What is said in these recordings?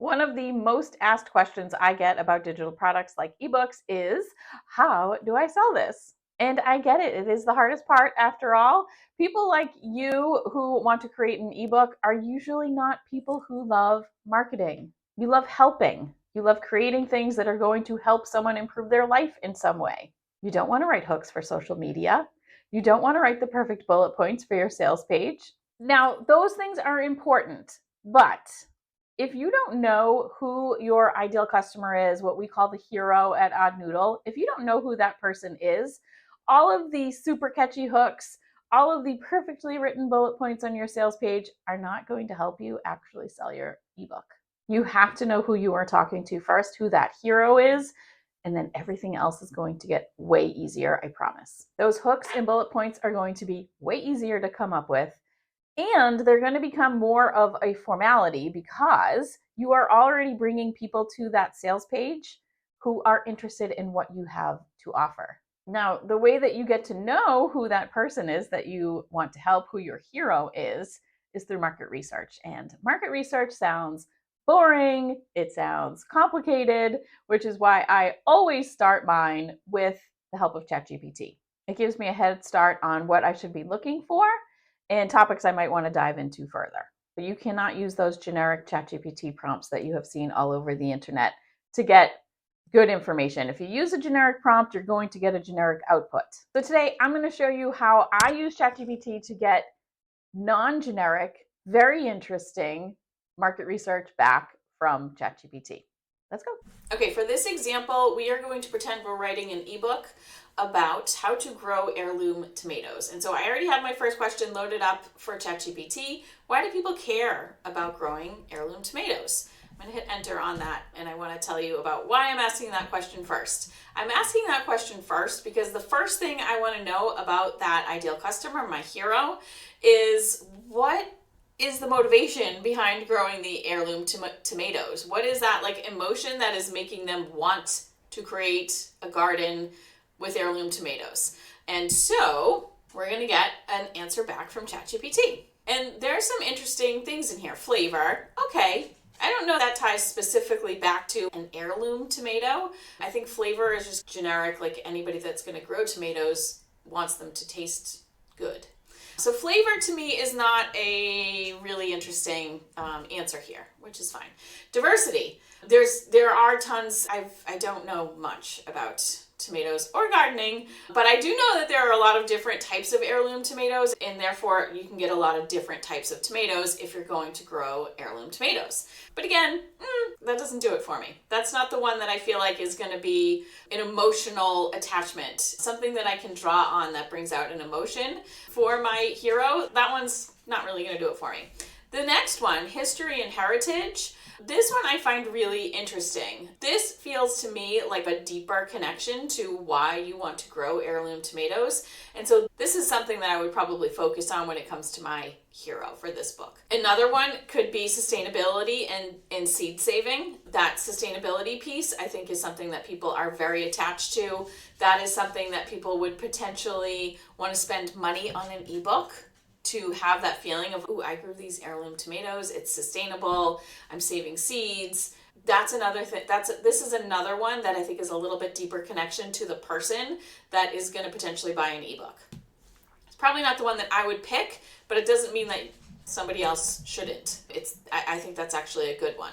One of the most asked questions I get about digital products like ebooks is, how do I sell this? And I get it. It is the hardest part. After all, people like you who want to create an ebook are usually not people who love marketing. You love helping. You love creating things that are going to help someone improve their life in some way. You don't want to write hooks for social media. You don't want to write the perfect bullet points for your sales page. Now, those things are important, but if you don't know who your ideal customer is, what we call the hero at Odd Noodle, if you don't know who that person is, all of the super catchy hooks, all of the perfectly written bullet points on your sales page are not going to help you actually sell your ebook. You have to know who you are talking to first, who that hero is, and then everything else is going to get way easier, I promise. Those hooks and bullet points are going to be way easier to come up with, and they're going to become more of a formality because you are already bringing people to that sales page who are interested in what you have to offer. Now, the way that you get to know who that person is that you want to help, who your hero is through market research. And market research sounds boring, it sounds complicated, which is why I always start mine with the help of ChatGPT. It gives me a head start on what I should be looking for and topics I might want to dive into further. But you cannot use those generic ChatGPT prompts that you have seen all over the internet to get good information. If you use a generic prompt, you're going to get a generic output. So today I'm going to show you how I use ChatGPT to get non-generic, very interesting market research back from ChatGPT. Let's go. Okay, for this example, we are going to pretend we're writing an ebook about how to grow heirloom tomatoes. And so I already have my first question loaded up for ChatGPT. Why do people care about growing heirloom tomatoes? I'm going to hit enter on that, and I want to tell you about why I'm asking that question first. I'm asking that question first because the first thing I want to know about that ideal customer, my hero, is what is the motivation behind growing the heirloom tomatoes? What is that like emotion that is making them want to create a garden with heirloom tomatoes? And so we're going to get an answer back from ChatGPT. And there's some interesting things in here. Flavor. Okay. I don't know that ties specifically back to an heirloom tomato. I think flavor is just generic, like anybody that's going to grow tomatoes wants them to taste good. So flavor to me is not a really interesting answer here, which is fine. Diversity. There are tons. I don't know much about tomatoes or gardening, but I do know that there are a lot of different types of heirloom tomatoes, and therefore you can get a lot of different types of tomatoes if you're going to grow heirloom tomatoes. But again, that doesn't do it for me. That's not the one that I feel like is going to be an emotional attachment, something that I can draw on that brings out an emotion for my hero. That one's not really going to do it for me. The next one, history and heritage. This one I find really interesting. This feels to me like a deeper connection to why you want to grow heirloom tomatoes. And so this is something that I would probably focus on when it comes to my hero for this book. Another one could be sustainability and seed saving. That sustainability piece I think is something that people are very attached to. That is something that people would potentially want to spend money on an ebook to have that feeling of, ooh, I grew these heirloom tomatoes, it's sustainable, I'm saving seeds. That's another thing. This is another one that I think is a little bit deeper connection to the person that is going to potentially buy an ebook. It's probably not the one that I would pick, but it doesn't mean that somebody else shouldn't. I think that's actually a good one.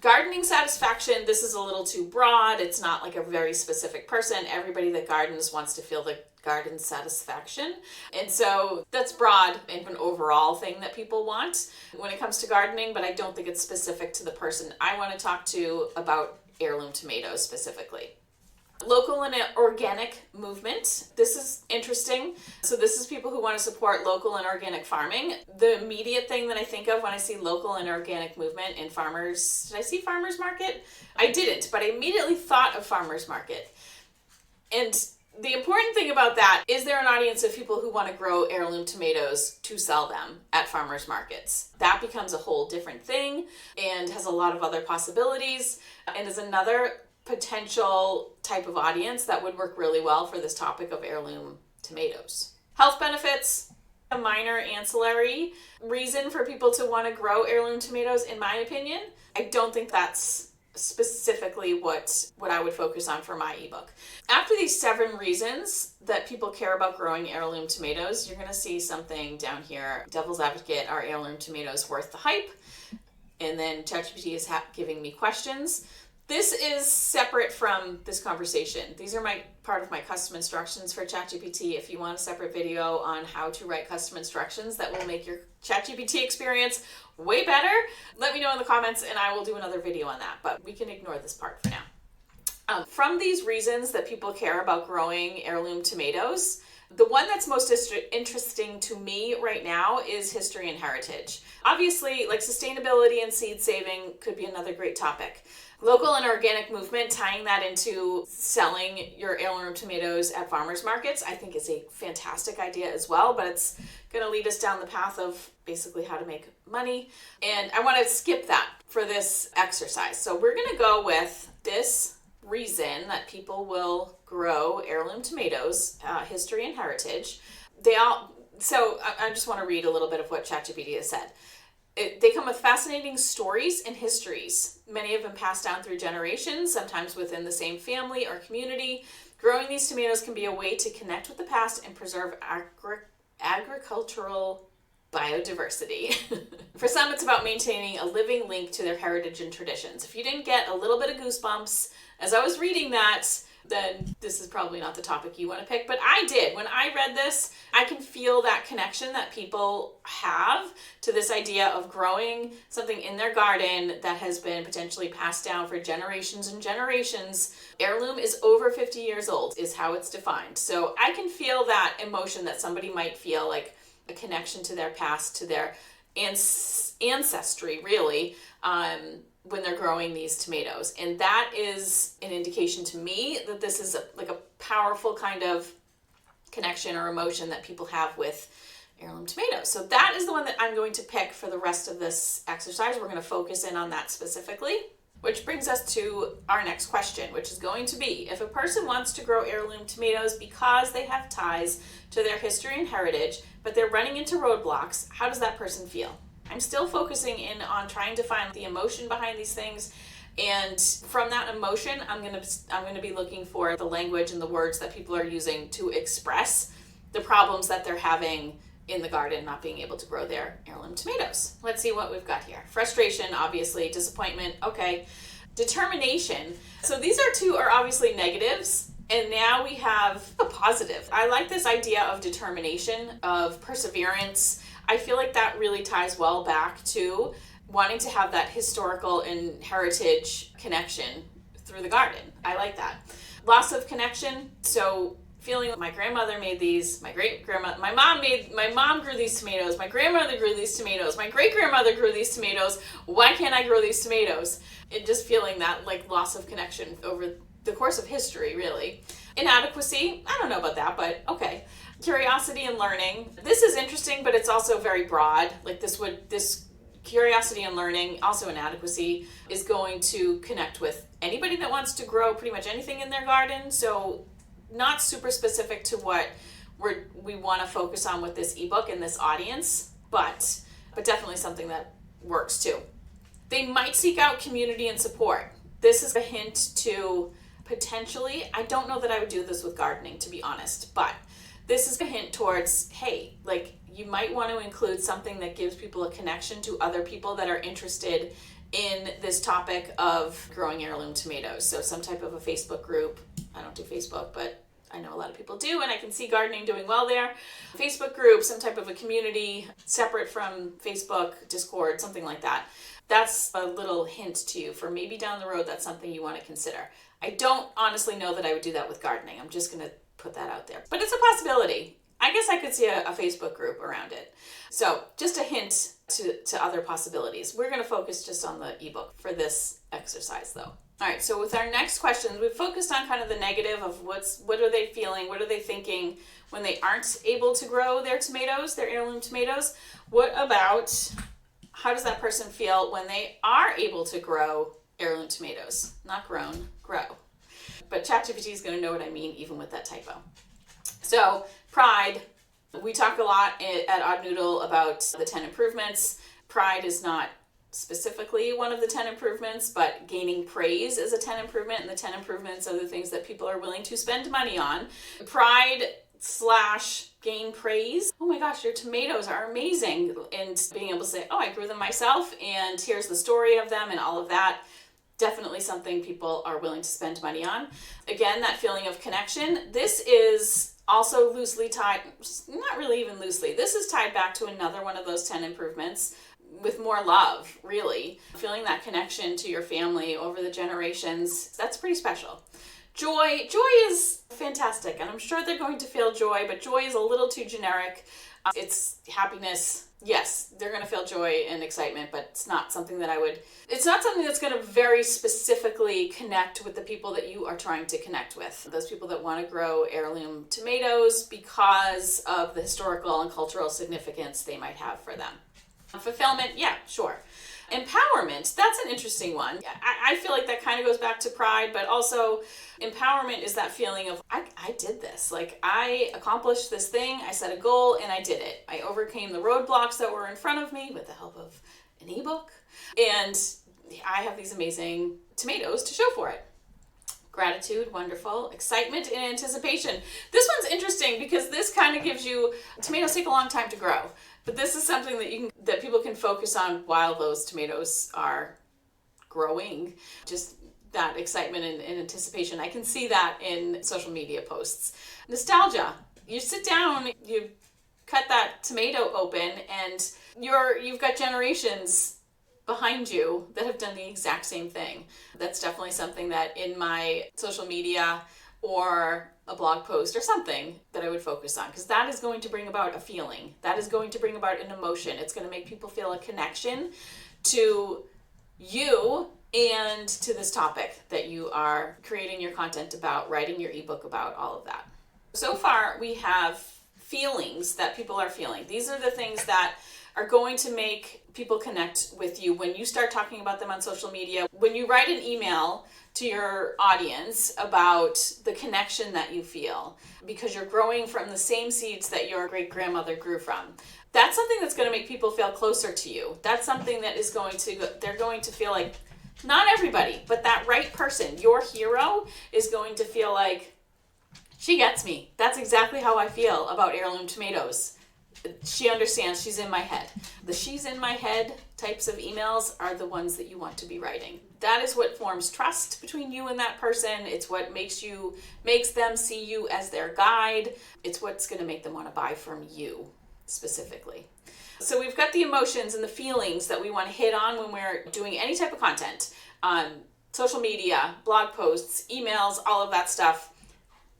Gardening satisfaction, this is a little too broad. It's not like a very specific person. Everybody that gardens wants to feel the garden satisfaction. And so that's broad and an overall thing that people want when it comes to gardening, but I don't think it's specific to the person I want to talk to about heirloom tomatoes specifically. Local and organic movement. This is interesting. So this is people who want to support local and organic farming. The immediate thing that I think of when I see local and organic movement in farmers, did I see farmers market? I didn't, but I immediately thought of farmers market. And the important thing about that is there an audience of people who want to grow heirloom tomatoes to sell them at farmers markets. That becomes a whole different thing and has a lot of other possibilities and is another potential type of audience that would work really well for this topic of heirloom tomatoes. Health benefits, a minor ancillary reason for people to want to grow heirloom tomatoes, in my opinion. I don't think that's specifically what I would focus on for my ebook. After these 7 reasons that people care about growing heirloom tomatoes, you're going to see something down here. Devil's advocate, are heirloom tomatoes worth the hype? And then ChatGPT is giving me questions. This is separate from this conversation. These are part of my custom instructions for ChatGPT. If you want a separate video on how to write custom instructions that will make your ChatGPT experience way better, let me know in the comments and I will do another video on that. But we can ignore this part for now. From these reasons that people care about growing heirloom tomatoes, the one that's most interesting to me right now is history and heritage. Obviously, like sustainability and seed saving could be another great topic. Local and organic movement, tying that into selling your heirloom tomatoes at farmers markets, I think is a fantastic idea as well, but it's going to lead us down the path of basically how to make money. And I want to skip that for this exercise. So we're going to go with this reason that people will grow heirloom tomatoes, history and heritage. So I just want to read a little bit of what ChatGPT has said. They come with fascinating stories and histories. Many have been passed down through generations, sometimes within the same family or community. Growing these tomatoes can be a way to connect with the past and preserve agricultural biodiversity. For some, it's about maintaining a living link to their heritage and traditions. If you didn't get a little bit of goosebumps as I was reading that, then this is probably not the topic you want to pick. But I did. When I read this, I can feel that connection that people have to this idea of growing something in their garden that has been potentially passed down for generations and generations. Heirloom is over 50 years old, is how it's defined. So I can feel that emotion that somebody might feel, like a connection to their past, to their ancestry, really, when they're growing these tomatoes. And that is an indication to me that this is like a powerful kind of connection or emotion that people have with heirloom tomatoes. So that is the one that I'm going to pick for the rest of this exercise. We're going to focus in on that specifically, which brings us to our next question, which is going to be, if a person wants to grow heirloom tomatoes because they have ties to their history and heritage, but they're running into roadblocks, how does that person feel? I'm still focusing in on trying to find the emotion behind these things, and from that emotion, I'm going to be looking for the language and the words that people are using to express the problems that they're having in the garden, not being able to grow their heirloom tomatoes. Let's see what we've got here. Frustration, obviously. Disappointment, okay. Determination. So these are obviously negatives, and now we have a positive. I like this idea of determination, of perseverance. I feel like that really ties well back to wanting to have that historical and heritage connection through the garden. I like that. Loss of connection. So feeling like my grandmother made these, my mom grew these tomatoes, my grandmother grew these tomatoes, my great-grandmother grew these tomatoes, why can't I grow these tomatoes? And just feeling that like loss of connection over the course of history, really. Inadequacy, I don't know about that, but okay. Curiosity and learning. This is interesting, but it's also very broad. Like this curiosity and learning, also inadequacy, is going to connect with anybody that wants to grow pretty much anything in their garden. So not super specific to what we want to focus on with this ebook and this audience, but definitely something that works too. They might seek out community and support. This is a hint to potentially, I don't know that I would do this with gardening, to be honest, but this is a hint towards, hey, like you might want to include something that gives people a connection to other people that are interested in this topic of growing heirloom tomatoes. So some type of a Facebook group. I don't do Facebook, but I know a lot of people do, and I can see gardening doing well there. Facebook group, some type of a community separate from Facebook, Discord, something like that. That's a little hint to you for maybe down the road that's something you want to consider. I don't honestly know that I would do that with gardening. I'm just going to put that out there. But it's a possibility. I guess I could see a Facebook group around it. So just a hint to other possibilities. We're going to focus just on the ebook for this exercise though. All right, so with our next questions, we've focused on kind of the negative of what are they feeling, what are they thinking when they aren't able to grow their tomatoes, their heirloom tomatoes. What about how does that person feel when they are able to grow heirloom tomatoes? Not grown, grow. But ChatGPT is going to know what I mean even with that typo. So pride, we talk a lot at Odd Noodle about the 10 improvements. Pride is not specifically one of the 10 improvements, but gaining praise is a 10 improvement, and the 10 improvements are the things that people are willing to spend money on. Pride / gain praise. Oh my gosh, your tomatoes are amazing. And being able to say, oh, I grew them myself, and here's the story of them and all of that. Definitely something people are willing to spend money on. Again, that feeling of connection. This is also loosely tied, not really even loosely. This is tied back to another one of those 10 improvements with more love, really. Feeling that connection to your family over the generations, that's pretty special. Joy is fantastic, and I'm sure they're going to feel joy, but joy is a little too generic. It's happiness. Yes, they're going to feel joy and excitement, but it's not something that's going to very specifically connect with the people that you are trying to connect with. Those people that want to grow heirloom tomatoes because of the historical and cultural significance they might have for them. Fulfillment, yeah, sure. Empowerment, that's an interesting one. I feel like that kind of goes back to pride, but also empowerment is that feeling of, I did this. Like, I accomplished this thing, I set a goal, and I did it. I overcame the roadblocks that were in front of me with the help of an ebook, and I have these amazing tomatoes to show for it. Gratitude, wonderful. Excitement and anticipation. This one's interesting because this kind of gives you, tomatoes take a long time to grow, but this is something that people can focus on while those tomatoes are growing. Just that excitement and anticipation. I can see that in social media posts. Nostalgia. You sit down, you cut that tomato open, and you've got generations behind you that have done the exact same thing. That's definitely something that in my social media or a blog post or something that I would focus on, because that is going to bring about a feeling. That is going to bring about an emotion. It's going to make people feel a connection to you and to this topic that you are creating your content about, writing your ebook about, all of that. So far, we have feelings that people are feeling. These are the things that are going to make people connect with you when you start talking about them on social media. When you write an email to your audience about the connection that you feel because you're growing from the same seeds that your great-grandmother grew from, that's something that's going to make people feel closer to you. That's something that is they're going to feel like, not everybody, but that right person, your hero, is going to feel like, she gets me. That's exactly how I feel about heirloom tomatoes. She understands, she's in my head. The she's in my head types of emails are the ones that you want to be writing. That is what forms trust between you and that person. It's what makes them see you as their guide. It's what's going to make them want to buy from you specifically. So we've got the emotions and the feelings that we want to hit on when we're doing any type of content on social media, blog posts, emails, all of that stuff.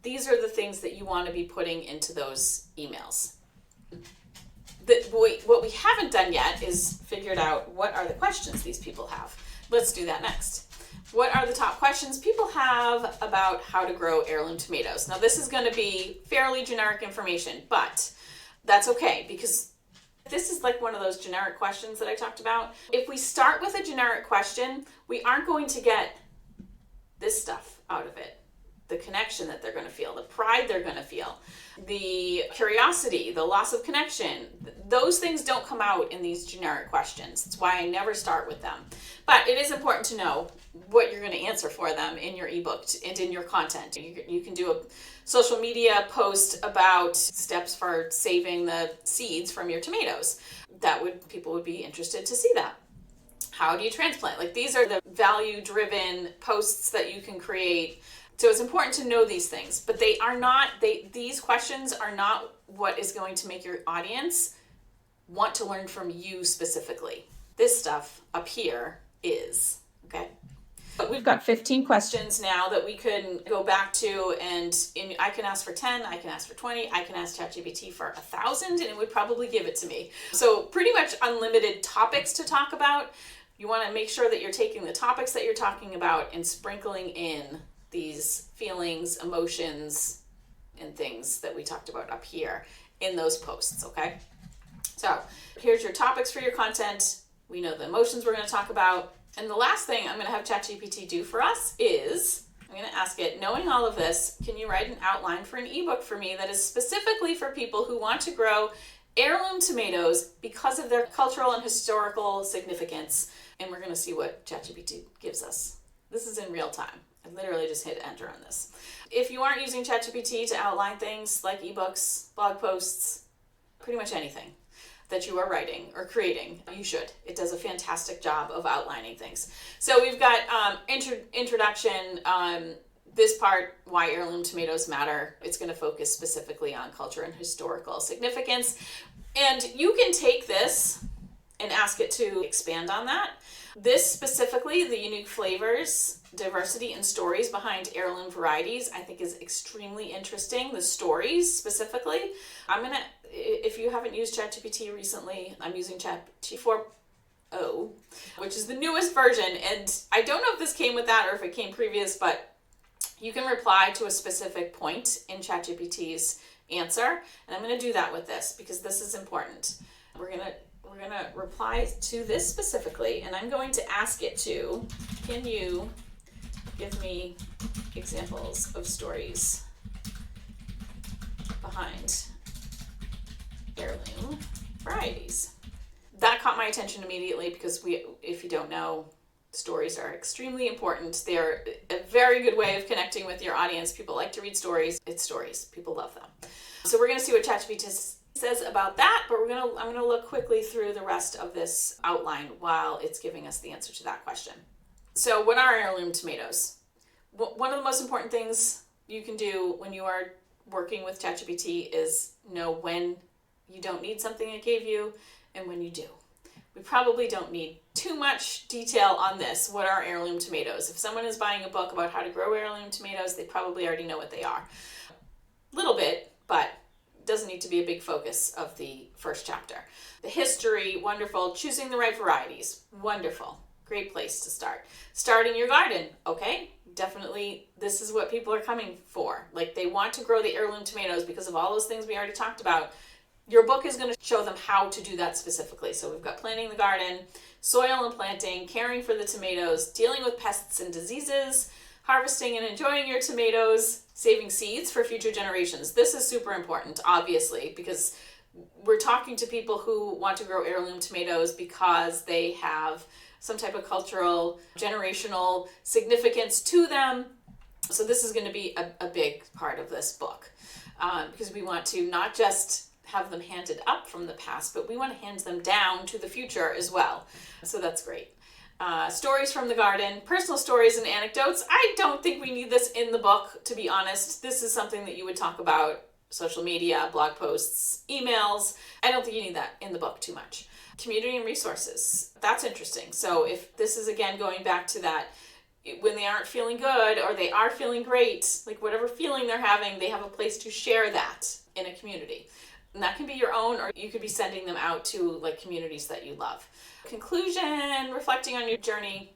These are the things that you want to be putting into those emails. What we haven't done yet is figured out what are the questions these people have. Let's do that next. What are the top questions people have about how to grow heirloom tomatoes? Now, this is going to be fairly generic information, but that's okay, because this is like one of those generic questions that I talked about. If we start with a generic question, we aren't going to get this stuff out of it. The connection that they're going to feel, the pride they're going to feel, the curiosity, the loss of connection. Those things don't come out in these generic questions. That's why I never start with them. But it is important to know what you're going to answer for them in your ebook and in your content. You can do a social media post about steps for saving the seeds from your tomatoes. People would be interested to see that. How do you transplant? Like, these are the value-driven posts that you can create. So it's important to know these things, but these questions are not what is going to make your audience want to learn from you specifically. This stuff up here is, okay? But we've got 15 questions now that we can go back to, and I can ask for 10, I can ask for 20, I can ask ChatGPT for 1,000, and it would probably give it to me. So pretty much unlimited topics to talk about. You want to make sure that you're taking the topics that you're talking about and sprinkling in these feelings, emotions, and things that we talked about up here in those posts, okay? So here's your topics for your content. We know the emotions we're going to talk about. And the last thing I'm going to have ChatGPT do for us is, I'm going to ask it, knowing all of this, can you write an outline for an ebook for me that is specifically for people who want to grow heirloom tomatoes because of their cultural and historical significance And we're going to see what ChatGPT gives us. This is in real time. I literally just hit enter on this. If you aren't using ChatGPT to outline things like ebooks, blog posts, pretty much anything that you are writing or creating, you should. It does a fantastic job of outlining things. So we've got introduction, this part, why heirloom tomatoes matter. It's going to focus specifically on culture and historical significance. And you can take this and ask it to expand on that. This specifically, the unique flavors, diversity, and stories behind heirloom varieties, I think is extremely interesting. The stories specifically. If you haven't used ChatGPT recently, I'm using ChatGPT 4.0, which is the newest version. And I don't know if this came with that or if it came previous, but you can reply to a specific point in ChatGPT's answer. And I'm going to do that with this because this is important. We're going to reply to this specifically, and I'm going to ask it to, can you give me examples of stories behind heirloom varieties? That caught my attention immediately because if you don't know, stories are extremely important. They're a very good way of connecting with your audience. People like to read stories. It's stories. People love them. So we're going to see what ChatGPT says about that, but I'm going to look quickly through the rest of this outline while it's giving us the answer to that question. So what are heirloom tomatoes? One of the most important things you can do when you are working with ChatGPT is know when you don't need something it gave you and when you do. We probably don't need too much detail on this. What are heirloom tomatoes? If someone is buying a book about how to grow heirloom tomatoes, they probably already know what they are. A little bit, but doesn't need to be a big focus of the first chapter. The history, wonderful. Choosing the right varieties, wonderful. Great place to start. Starting your garden, okay? Definitely, this is what people are coming for. Like, they want to grow the heirloom tomatoes because of all those things we already talked about. Your book is going to show them how to do that specifically. So we've got planting the garden, soil and planting, caring for the tomatoes, dealing with pests and diseases, harvesting and enjoying your tomatoes, saving seeds for future generations. This is super important, obviously, because we're talking to people who want to grow heirloom tomatoes because they have some type of cultural, generational significance to them. So this is going to be a big part of this book because we want to not just have them handed up from the past, but we want to hand them down to the future as well. So that's great. Stories from the garden, personal stories and anecdotes. I don't think we need this in the book, to be honest. This is something that you would talk about, social media, blog posts, emails. I don't think you need that in the book too much. Community and resources. That's interesting. So if this is, again, going back to that, when they aren't feeling good or they are feeling great, like whatever feeling they're having, they have a place to share that in a community. And that can be your own, or you could be sending them out to like communities that you love. Conclusion, reflecting on your journey.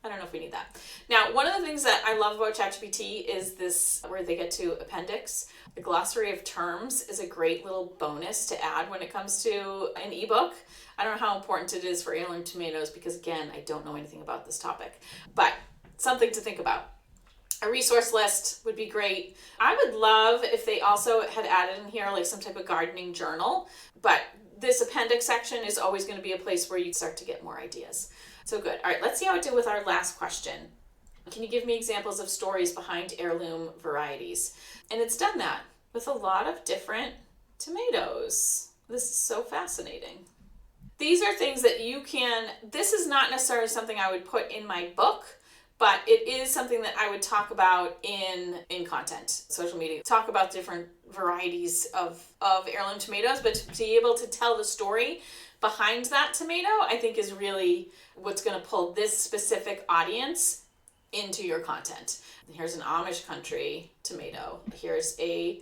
I don't know if we need that. Now, one of the things that I love about ChatGPT is this, where they get to appendix. The glossary of terms is a great little bonus to add when it comes to an ebook. I don't know how important it is for heirloom tomatoes because, again, I don't know anything about this topic, but something to think about. A resource list would be great. I would love if they also had added in here like some type of gardening journal, but this appendix section is always going to be a place where you start to get more ideas. So good. All right, let's see how it did with our last question. Can you give me examples of stories behind heirloom varieties? And it's done that with a lot of different tomatoes. This is so fascinating. These are things that you can, this is not necessarily something I would put in my book, but it is something that I would talk about in content, social media. Talk about different varieties of heirloom tomatoes, but to be able to tell the story behind that tomato, I think is really what's going to pull this specific audience into your content. Here's an Amish country tomato. Here's a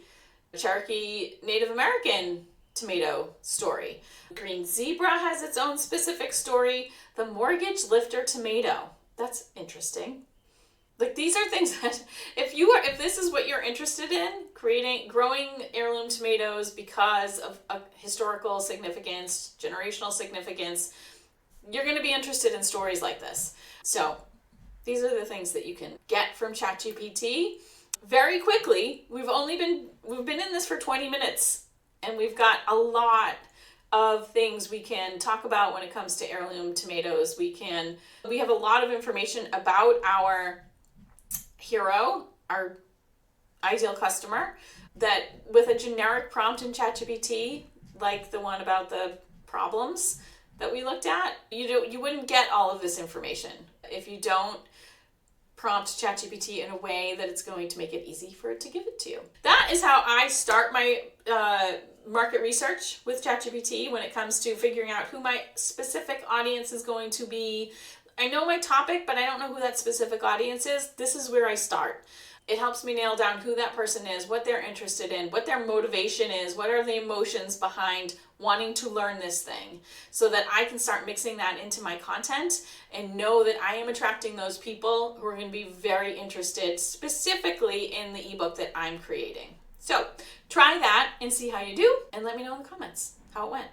Cherokee Native American tomato story. Green zebra has its own specific story. The mortgage lifter tomato. That's interesting. Like, these are things that if this is what you're interested in, growing heirloom tomatoes because of a historical significance, generational significance, you're going to be interested in stories like this. So these are the things that you can get from ChatGPT very quickly. We've been in this for 20 minutes and we've got a lot of things we can talk about when it comes to heirloom tomatoes. We have a lot of information about our hero, our ideal customer, that with a generic prompt in ChatGPT, like the one about the problems that we looked at, you wouldn't get all of this information if you don't prompt ChatGPT in a way that it's going to make it easy for it to give it to you. That is how I start my market research with ChatGPT when it comes to figuring out who my specific audience is going to be. I know my topic, but I don't know who that specific audience is. This is where I start. It helps me nail down who that person is, what they're interested in, what their motivation is, what are the emotions behind wanting to learn this thing, so that I can start mixing that into my content and know that I am attracting those people who are going to be very interested specifically in the ebook that I'm creating. So try that and see how you do, and let me know in the comments how it went.